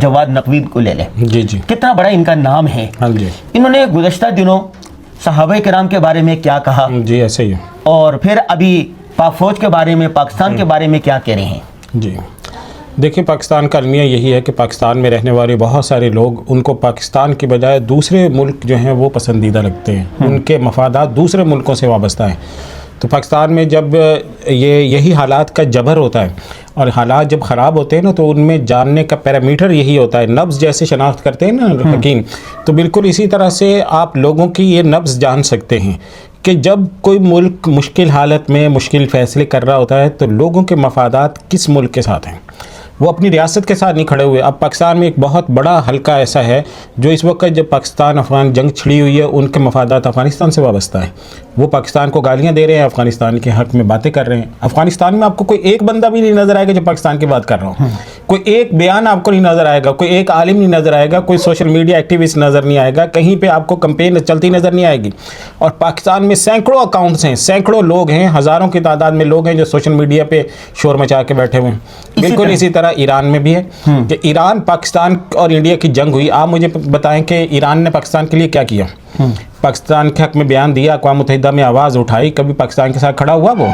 جواد نقوی کو لے لیں، جی جی کتنا بڑا ان کا نام ہے. ہاں جی انہوں نے گزشتہ دنوں صحابہ کرام کے بارے میں کیا کہا، جی ایسے ہی ہے. اور پھر ابھی پاک فوج کے بارے میں، پاکستان کے بارے میں کیا کہہ رہے ہیں؟ جی دیکھیں، پاکستان کا المیہ یہی ہے کہ پاکستان میں رہنے والے بہت سارے لوگ ان کو پاکستان کی بجائے دوسرے ملک جو ہیں وہ پسندیدہ لگتے ہیں، ان کے مفادات دوسرے ملکوں سے وابستہ ہیں. تو پاکستان میں جب یہی حالات کا جبر ہوتا ہے اور حالات جب خراب ہوتے ہیں نا، تو ان میں جاننے کا پیرامیٹر یہی ہوتا ہے. نبض جیسے شناخت کرتے ہیں نا حکیم، تو بالکل اسی طرح سے آپ لوگوں کی یہ نبض جان سکتے ہیں کہ جب کوئی ملک مشکل حالت میں مشکل فیصلے کر رہا ہوتا ہے تو لوگوں کے مفادات کس ملک کے ساتھ ہیں. وہ اپنی ریاست کے ساتھ نہیں کھڑے ہوئے. اب پاکستان میں ایک بہت بڑا حلقہ ایسا ہے جو اس وقت جب پاکستان افغان جنگ چھڑی ہوئی ہے، ان کے مفادات افغانستان سے وابستہ ہیں. وہ پاکستان کو گالیاں دے رہے ہیں، افغانستان کے حق میں باتیں کر رہے ہیں. افغانستان میں آپ کو کوئی ایک بندہ بھی نہیں نظر آئے گا جو پاکستان کی بات کر رہا ہوں. کوئی ایک بیان آپ کو نہیں نظر آئے گا، کوئی ایک عالم نہیں نظر آئے گا، کوئی سوشل میڈیا ایکٹیوسٹ نظر نہیں آئے گا، کہیں پہ آپ کو کمپین چلتی نظر نہیں آئے گی. اور پاکستان میں سینکڑوں اکاؤنٹس ہیں، سینکڑوں لوگ ہیں، ہزاروں کی تعداد میں لوگ ہیں جو سوشل میڈیا پہ شور مچا کے بیٹھے ہوئے ہیں. بالکل اسی طرح ایران میں بھی ہے کہ ایران، پاکستان اور انڈیا کی جنگ ہوئی. آپ مجھے بتائیں کہ ایران نے پاکستان کے لیے کیا کیا؟ پاکستان کے حق میں بیان دیا، اقوام متحدہ میں آواز اٹھائی، کبھی پاکستان کے ساتھ کھڑا ہوا؟ وہ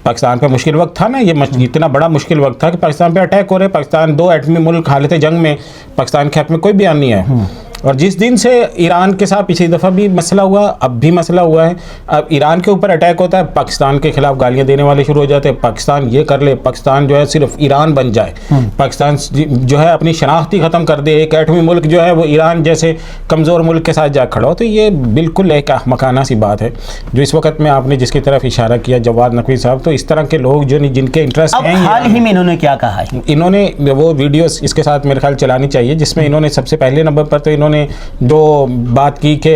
پاکستان پہ مشکل وقت تھا نا، یہ اتنا بڑا مشکل وقت تھا کہ پاکستان پہ اٹیک ہو رہے، پاکستان 2 ایٹمی ملک حالت جنگ میں، پاکستان کے حق میں کوئی بیان نہیں ہے. اور جس دن سے ایران کے ساتھ پچھلی دفعہ بھی مسئلہ ہوا، اب بھی مسئلہ ہوا ہے، اب ایران کے اوپر اٹیک ہوتا ہے، پاکستان کے خلاف گالیاں دینے والے شروع ہو جاتے ہیں. پاکستان یہ کر لے، پاکستان جو ہے صرف ایران بن جائے، پاکستان جو ہے اپنی شناخت ہی ختم کر دے، ایک ایٹمی ملک جو ہے وہ ایران جیسے کمزور ملک کے ساتھ جا کھڑا ہو. تو یہ بالکل ایک احمقانہ سی بات ہے جو اس وقت میں آپ نے جس کی طرف اشارہ کیا جواد نقوی صاحب. تو اس طرح کے لوگ جو جن کے انٹرسٹ ہیں، حال ہی میں انہوں نے کیا کہا ہے؟ انہوں نے وہ ویڈیوز اس کے ساتھ میرے خیال چلانی چاہیے جس میں انہوں نے سب سے پہلے نمبر پر تو انہوں نے جو بات کی کہ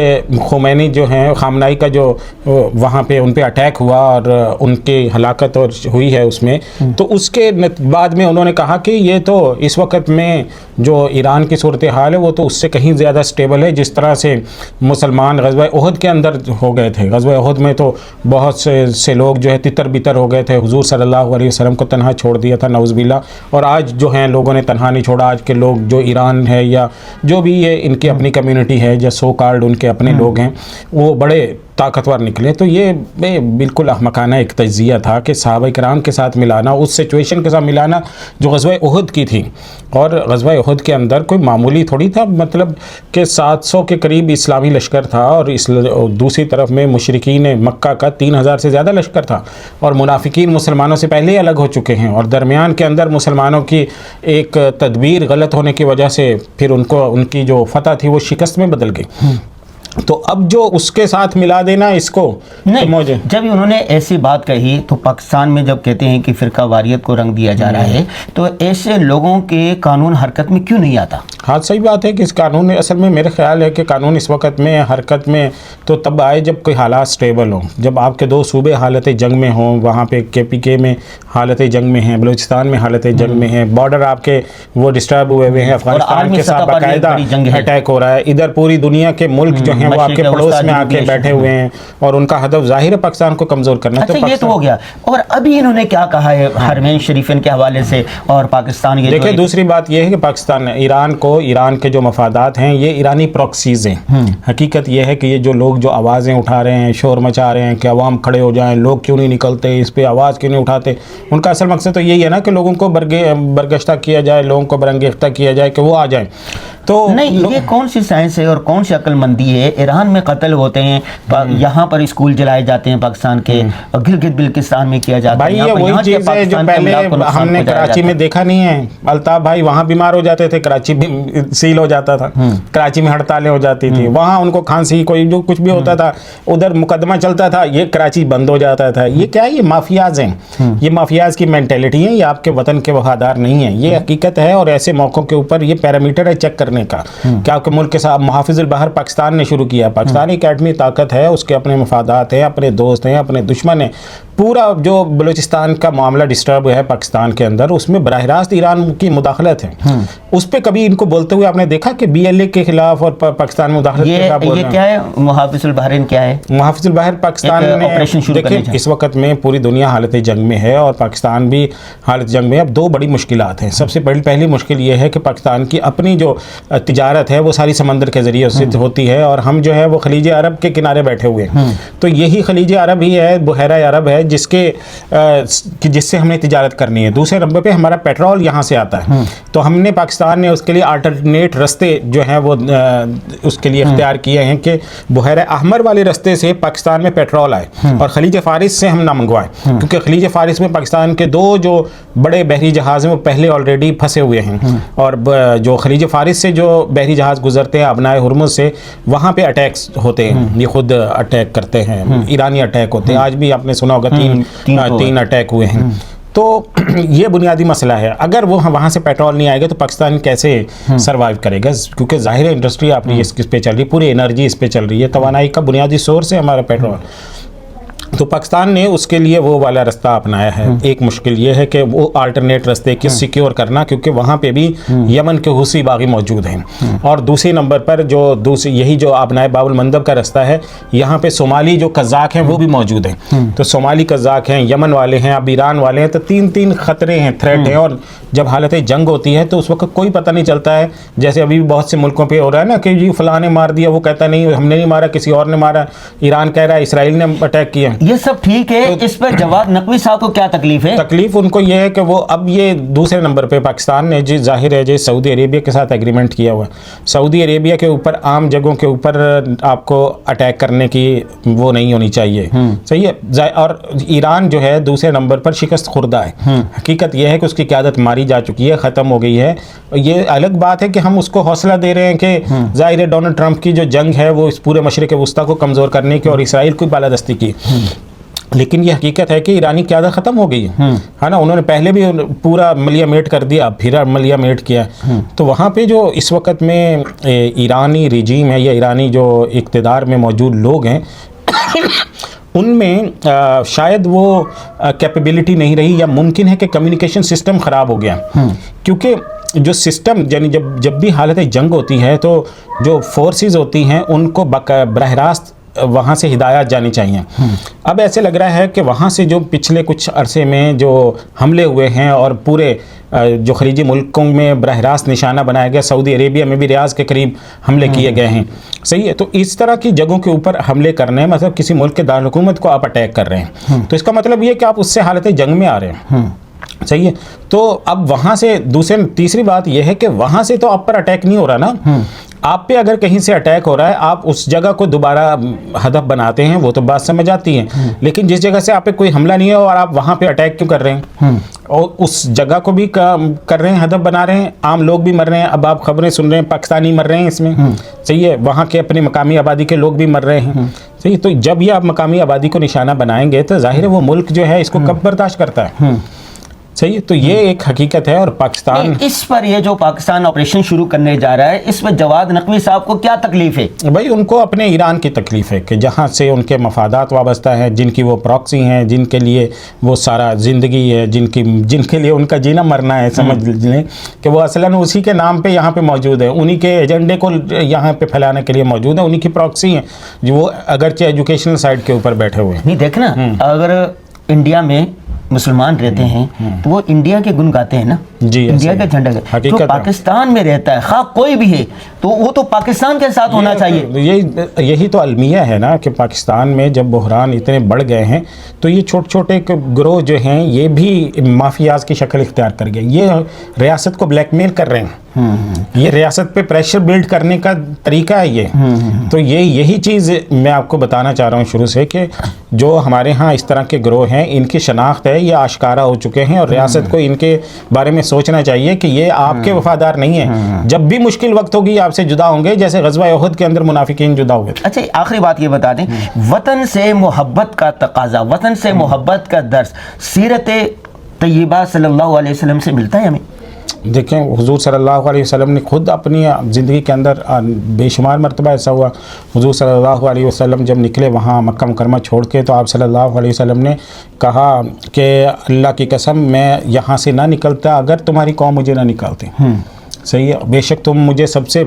خمینی جو ہیں، خامنائی کا جو وہاں پہ ان پہ اٹیک ہوا اور ان کی ہلاکت اور ہوئی ہے اس میں، تو اس کے بعد میں انہوں نے کہا کہ یہ تو اس وقت میں جو ایران کی صورتحال ہے وہ تو اس سے کہیں زیادہ سٹیبل ہے. جس طرح سے مسلمان غزوہ احد کے اندر ہو گئے تھے، غزوہ احد میں تو بہت سے لوگ جو ہے تتر بتر ہو گئے تھے، حضور صلی اللہ علیہ وسلم کو تنہا چھوڑ دیا تھا نعوذ باللہ. اور آج جو ہیں لوگوں نے تنہا نہیں چھوڑا. آج کے لوگ جو ایران ہے یا جو بھی یہ ان کی اپنی کمیونٹی ہے جو سو کارڈ ان کے اپنے لوگ ہیں، وہ بڑے طاقتور نکلے. تو یہ بالکل احمقانہ ایک تجزیہ تھا کہ صحابہ کرام کے ساتھ ملانا، اس سچویشن کے ساتھ ملانا جو غزوہ احد کی تھی. اور غزوہ احد کے اندر کوئی معمولی تھوڑی تھا، مطلب کہ 700 کے قریب اسلامی لشکر تھا اور دوسری طرف میں مشرکین مکہ کا 3000 سے زیادہ لشکر تھا. اور منافقین مسلمانوں سے پہلے ہی الگ ہو چکے ہیں، اور درمیان کے اندر مسلمانوں کی ایک تدبیر غلط ہونے کی وجہ سے پھر ان کی جو فتح تھی وہ شکست میں بدل گئی. تو اب جو اس کے ساتھ ملا دینا اس کو نہیں، جب انہوں نے ایسی بات کہی تو پاکستان میں جب کہتے ہیں کہ فرقہ واریت کو رنگ دیا جا رہا ہے تو ایسے لوگوں کے قانون حرکت میں کیوں نہیں آتا؟ ہاں صحیح بات ہے کہ اس قانون اصل میں میرے خیال ہے کہ قانون اس وقت میں حرکت میں تو تب آئے جب کوئی حالات سٹیبل ہوں، جب آپ کے 2 صوبے حالت جنگ میں ہوں. وہاں پہ KPK میں حالت جنگ میں ہیں، بلوچستان میں حالت جنگ میں ہیں، بارڈر آپ کے وہ ڈسٹرب ہوئے ہوئے ہیں، افغانستان کے ساتھ باقاعدہ اٹیک ہو رہا ہے، ادھر پوری دنیا کے ملک جو ہیں وہ آپ کے پڑوس میں آ کے بیٹھے ہوئے ہیں اور ان کا ہدف ظاہر ہے پاکستان کو کمزور کرنا. اچھا یہ تو ہو گیا. اور ابھی انہوں نے کیا کہا ہے حرمین شریفین کے حوالے سے اور پاکستان کے؟ دیکھیں دوسری بات یہ ہے کہ پاکستان ایران کے جو مفادات ہیں یہ ایرانی پروکسیز ہیں. حقیقت یہ ہے کہ یہ جو لوگ جو آوازیں اٹھا رہے ہیں، شور مچا رہے ہیں کہ عوام کھڑے ہو جائیں، لوگ کیوں نہیں نکلتے، اس پہ آواز کیوں نہیں اٹھاتے، ان کا اصل مقصد تو یہی ہے نا کہ لوگوں کو برگشتہ کیا جائے، لوگوں کو برانگیختہ کیا جائے کہ وہ آ جائیں. تو نہیں، یہ کون سی سائنس ہے اور کون سی عقل مندی ہے؟ ایران میں قتل ہوتے ہیں، یہاں پر اسکول جلائے جاتے ہیں پاکستان کے، گلگت بلتستان میں کیا جاتا ہے. بھائی یہ وہی چیز ہے جو پہلے ہم نے کراچی میں دیکھا نہیں ہے. الطاف بھائی وہاں بیمار ہو جاتے تھے، کراچی سیل ہو جاتا تھا، کراچی میں ہڑتالیں ہو جاتی تھی، وہاں ان کو کھانسی کوئی جو کچھ بھی ہوتا تھا ادھر مقدمہ چلتا تھا، یہ کراچی بند ہو جاتا تھا. یہ کیا ہے؟ یہ مافیاز ہیں، یہ مافیاز کی مینٹیلٹی ہے، یہ آپ کے وطن کے وفادار نہیں ہیں. یہ حقیقت ہے. اور ایسے موقعوں کے اوپر یہ پیرامیٹر ہے چیک کرنے کرنے کا, کیا کہ ملک کے ساتھ محافظ البحر پاکستان نے شروع کیا. پاکستان ایک ایٹمی طاقت ہے, اس کے اپنے مفادات ہیں, اپنے دوست ہیں, اپنے دشمن ہیں. پورا جو بلوچستان کا معاملہ ڈسٹرب ہے پاکستان کے اندر, اس میں براہ راست ایران کی مداخلت ہے. اس پہ کبھی ان کو بولتے ہوئے آپ نے دیکھا کہ بی ایل اے کے خلاف اور پاکستان میں مداخلت کے خلاف بول رہے ہیں؟ یہ کیا ہے محافظ البحرین کیا ہے؟ محافظ البحر پاکستان میں دیکھیں اس وقت میں پوری دنیا حالت جنگ میں ہے اور پاکستان بھی حالت جنگ میں. اب دو بڑی مشکلات ہیں. سب سے پہلی مشکل یہ ہے کہ پاکستان کی اپنی جو تجارت ہے وہ ساری سمندر کے ذریعے سے ہوتی ہے, اور ہم جو ہے وہ خلیج عرب کے کنارے بیٹھے ہوئے ہیں. تو یہی خلیج عرب ہی ہے, بحیرہ عرب ہے, جس سے ہم نے تجارت کرنی ہے. دوسرے نمبر پہ ہمارا پیٹرول یہاں سے آتا ہے. تو ہم نے پاکستان نے اس کے لیے آلٹرنیٹ رستے جو ہیں وہ اس کے لیے اختیار کیے ہیں کہ بحیرہ احمر والے رستے سے پاکستان میں پیٹرول آئے اور خلیج فارس سے ہم نہ منگوائیں, کیونکہ خلیج فارس میں پاکستان کے دو جو بڑے بحری جہاز ہیں وہ پہلے آلریڈی پھنسے ہوئے ہیں, اور جو خلیج فارس سے جو بحری جہاز گزرتے ہیں ابنائے ہرمز سے, وہاں پہ اٹیکس ہوتے ہیں. یہ خود اٹیک کرتے ہیں, ایرانی اٹیک ہوتے ہیں. آج بھی آپ نے سنا ہوگا 3 اٹیک ہوئے ہیں. تو یہ بنیادی مسئلہ ہے. اگر وہ وہاں سے پیٹرول نہیں آئے گا تو پاکستان کیسے سروائیو کرے گا, کیونکہ ظاہر انڈسٹری اپنی اس پہ چل رہی ہے, پوری انرجی اس پہ چل رہی ہے, توانائی کا بنیادی سورس ہے ہمارا پیٹرول. تو پاکستان نے اس کے لیے وہ والا رستہ اپنایا ہے. ایک مشکل یہ ہے کہ وہ آلٹرنیٹ رستے کی سیکیور کرنا, کیونکہ وہاں پہ بھی یمن کے حوثی باغی موجود ہیں. اور دوسری نمبر پر یہی جو آبنائے باب المندب کا رستہ ہے, یہاں پہ صومالی جو قزاق ہیں وہ بھی موجود ہیں. تو صومالی قزاق ہیں, یمن والے ہیں, اب ایران والے ہیں. تو 3 خطرے ہیں, تھریٹ ہیں. اور جب حالت جنگ ہوتی ہے تو اس وقت کوئی پتہ نہیں چلتا ہے. جیسے ابھی بہت سے ملکوں پہ ہو رہا ہے نا کہ جی فلاں نے مار دیا, وہ کہتا نہیں ہم نے نہیں مارا, کسی اور نے مارا. ایران کہہ رہا ہے اسرائیل نے اٹیک کیا. یہ سب ٹھیک ہے, اس پر جواد نقوی صاحب کو کیا تکلیف ہے؟ تکلیف ان کو یہ ہے کہ وہ اب یہ دوسرے نمبر پہ پاکستان نے جی ظاہر ہے جی سعودی عربیہ کے ساتھ ایگریمنٹ کیا ہوا ہے. سعودی عربیہ کے اوپر عام جگہوں کے اوپر آپ کو اٹیک کرنے کی وہ نہیں ہونی چاہیے, صحیح ہے. اور ایران جو ہے دوسرے نمبر پر شکست خوردہ ہے. حقیقت یہ ہے کہ اس کی قیادت ماری جا چکی ہے, ختم ہو گئی ہے. یہ الگ بات ہے کہ ہم اس کو حوصلہ دے رہے ہیں کہ ظاہر ہے ڈونلڈ ٹرمپ کی جو جنگ ہے وہ اس پورے مشرق وسطیٰ کو کمزور کرنے کی اور اسرائیل کی بالادستی کی, لیکن یہ حقیقت ہے کہ ایرانی قیادت ختم ہو گئی ہے نا. انہوں نے پہلے بھی پورا ملیا میٹ کر دیا, پھر ملیا میٹ کیا. تو وہاں پہ جو اس وقت میں ایرانی رجیم ہے یا ایرانی جو اقتدار میں موجود لوگ ہیں ان میں شاید وہ کیپیبلٹی نہیں رہی, یا ممکن ہے کہ کمیونیکیشن سسٹم خراب ہو گیا. کیونکہ جو سسٹم یعنی جب بھی حالت جنگ ہوتی ہے تو جو فورسز ہوتی ہیں ان کو براہ راست وہاں سے ہدایات جانی چاہیے. اب ایسے لگ رہا ہے کہ وہاں سے جو پچھلے کچھ عرصے میں جو حملے ہوئے ہیں اور پورے جو خلیجی ملکوں میں براہ راست نشانہ بنایا گیا, سعودی عربیہ میں بھی ریاض کے قریب حملے کیے گئے ہیں, صحیح ہے. تو اس طرح کی جگہوں کے اوپر حملے کرنے مطلب کسی ملک کے دارالحکومت کو آپ اٹیک کر رہے ہیں, تو اس کا مطلب یہ کہ آپ اس سے حالت جنگ میں آ رہے ہیں, صحیح ہے. تو اب وہاں سے تیسری بات یہ ہے کہ وہاں سے تو آپ پر اٹیک نہیں ہو رہا نا, آپ پہ اگر کہیں سے اٹیک ہو رہا ہے آپ اس جگہ کو دوبارہ ہدف بناتے ہیں, وہ تو بات سمجھ آتی ہے. لیکن جس جگہ سے آپ پہ کوئی حملہ نہیں ہے اور آپ وہاں پہ اٹیک کیوں کر رہے ہیں, اور اس جگہ کو بھی کر رہے ہیں, ہدف بنا رہے ہیں, عام لوگ بھی مر رہے ہیں. اب آپ خبریں سن رہے ہیں پاکستانی مر رہے ہیں اس میں, صحیح ہے, وہاں کے اپنے مقامی آبادی کے لوگ بھی مر رہے ہیں, صحیح. تو جب یہ آپ مقامی آبادی کو نشانہ بنائیں گے تو ظاہر ہے وہ ملک جو ہے اس کو کب برداشت کرتا ہے, صحیح. تو یہ ایک حقیقت ہے. اور پاکستان اس پر یہ جو پاکستان آپریشن شروع کرنے جا رہا ہے اس پر جواد نقوی صاحب کو کیا تکلیف ہے؟ بھائی ان کو اپنے ایران کی تکلیف ہے کہ جہاں سے ان کے مفادات وابستہ ہیں, جن کی وہ پراکسی ہیں, جن کے لیے وہ سارا زندگی ہے, جن کے لیے ان کا جینا مرنا ہے, سمجھ لیں کہ وہ اصلاً اسی کے نام پہ یہاں پہ موجود ہے, انہی کے ایجنڈے کو یہاں پہ پھیلانے کے لیے موجود ہے, انہی کی پراکسی ہیں جو وہ اگرچہ ایجوکیشنل سائڈ کے اوپر بیٹھے ہوئے ہیں. نہیں دیکھنا, اگر انڈیا میں مسلمان رہتے ہیں تو وہ انڈیا کے گن گاتے ہیں نا, جی, انڈیا کے جھنڈا کے. جو پاکستان میں رہتا ہے خواہ کوئی بھی ہے تو وہ تو پاکستان کے ساتھ ہونا چاہیے. یہی تو المیہ ہے نا کہ پاکستان میں جب بحران اتنے بڑھ گئے ہیں تو یہ چھوٹے چھوٹے گروہ جو ہیں یہ بھی مافیاز کی شکل اختیار کر گئے, یہ ریاست کو بلیک میل کر رہے ہیں, یہ ریاست پہ پریشر بلڈ کرنے کا طریقہ ہے یہ. تو یہی چیز میں آپ کو بتانا چاہ رہا ہوں شروع سے کہ جو ہمارے ہاں اس طرح کے گروہ ہیں ان کی شناخت ہے, یہ آشکارا ہو چکے ہیں, اور ریاست کو ان کے بارے میں سوچنا چاہیے کہ یہ آپ کے وفادار نہیں ہیں. جب بھی مشکل وقت ہوگی آپ سے جدا ہوں گے, جیسے غزوہ احد کے اندر منافقین جدا ہوئے. اچھا آخری بات یہ بتا دیں, وطن سے محبت کا تقاضا, وطن سے محبت کا درس سیرت طیبہ صلی اللہ علیہ وسلم سے ملتا ہے ہمیں؟ دیکھیں حضور صلی اللہ علیہ وسلم نے خود اپنی زندگی کے اندر بے شمار مرتبہ ایسا ہوا، حضور صلی اللہ علیہ وسلم جب نکلے وہاں مکہ مکرمہ چھوڑ کے، تو آپ صلی اللہ علیہ وسلم نے کہا کہ اللہ کی قسم میں یہاں سے نہ نکلتا اگر تمہاری قوم مجھے نہ نکالتے. صحیح ہے، بے شک تم مجھے سب سے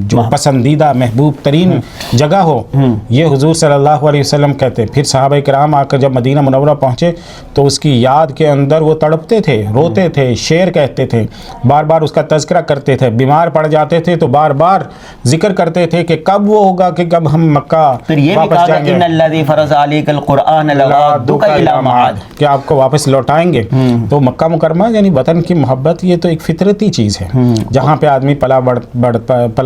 جو پسندیدہ محبوب ترین جگہ ہو، یہ حضور صلی اللہ علیہ وسلم کہتے. پھر صحابہ کرام آ کر جب مدینہ منورہ پہنچے تو اس کی یاد کے اندر وہ تڑپتے تھے، روتے تھے، شعر کہتے تھے، بار بار اس کا تذکرہ کرتے تھے. بیمار پڑ جاتے تھے تو بار بار ذکر کرتے تھے کہ کب وہ ہوگا کہ کب ہم مکہ پھر یہ بھی واپس کہا جائیں گے، ان الذی فرض علیک القرآن لرادک الی معاد، کہ آپ کو واپس لوٹائیں گے. تو مکہ مکرمہ یعنی وطن کی محبت یہ تو ایک فطرتی چیز ہے. جہاں پہ آدمی پلا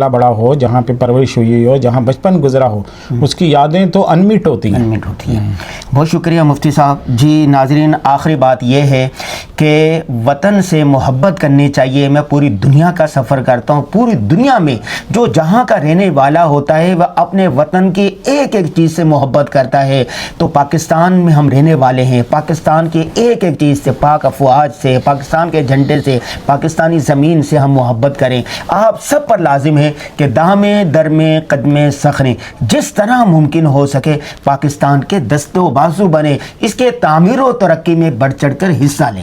بڑا ہو، جہاں پہ پرورش ہوئی ہو، جہاں بچپن گزرا ہو، اس کی یادیں تو انمٹ ہوتی ہیں. انمٹ ہوتی ہیں. بہت شکریہ مفتی صاحب. جی ناظرین، آخری بات یہ ہے کہ وطن سے محبت کرنی چاہیے. میں پوری دنیا کا سفر کرتا ہوں، پوری دنیا میں جو جہاں کا رہنے والا ہوتا ہے وہ اپنے وطن کی ایک ایک چیز سے محبت کرتا ہے. تو پاکستان میں ہم رہنے والے ہیں، پاکستان کی ایک ایک چیز سے، پاک افواج سے، پاکستان کے جھنڈے سے، پاکستانی زمین سے ہم محبت کریں. آپ سب پر لازم ہے کہ دامیں درمیں قدمیں سخریں، جس طرح ممکن ہو سکے پاکستان کے دست و بازو بنے، اس کے تعمیر و ترقی میں بڑھ چڑھ کر حصہ لیں.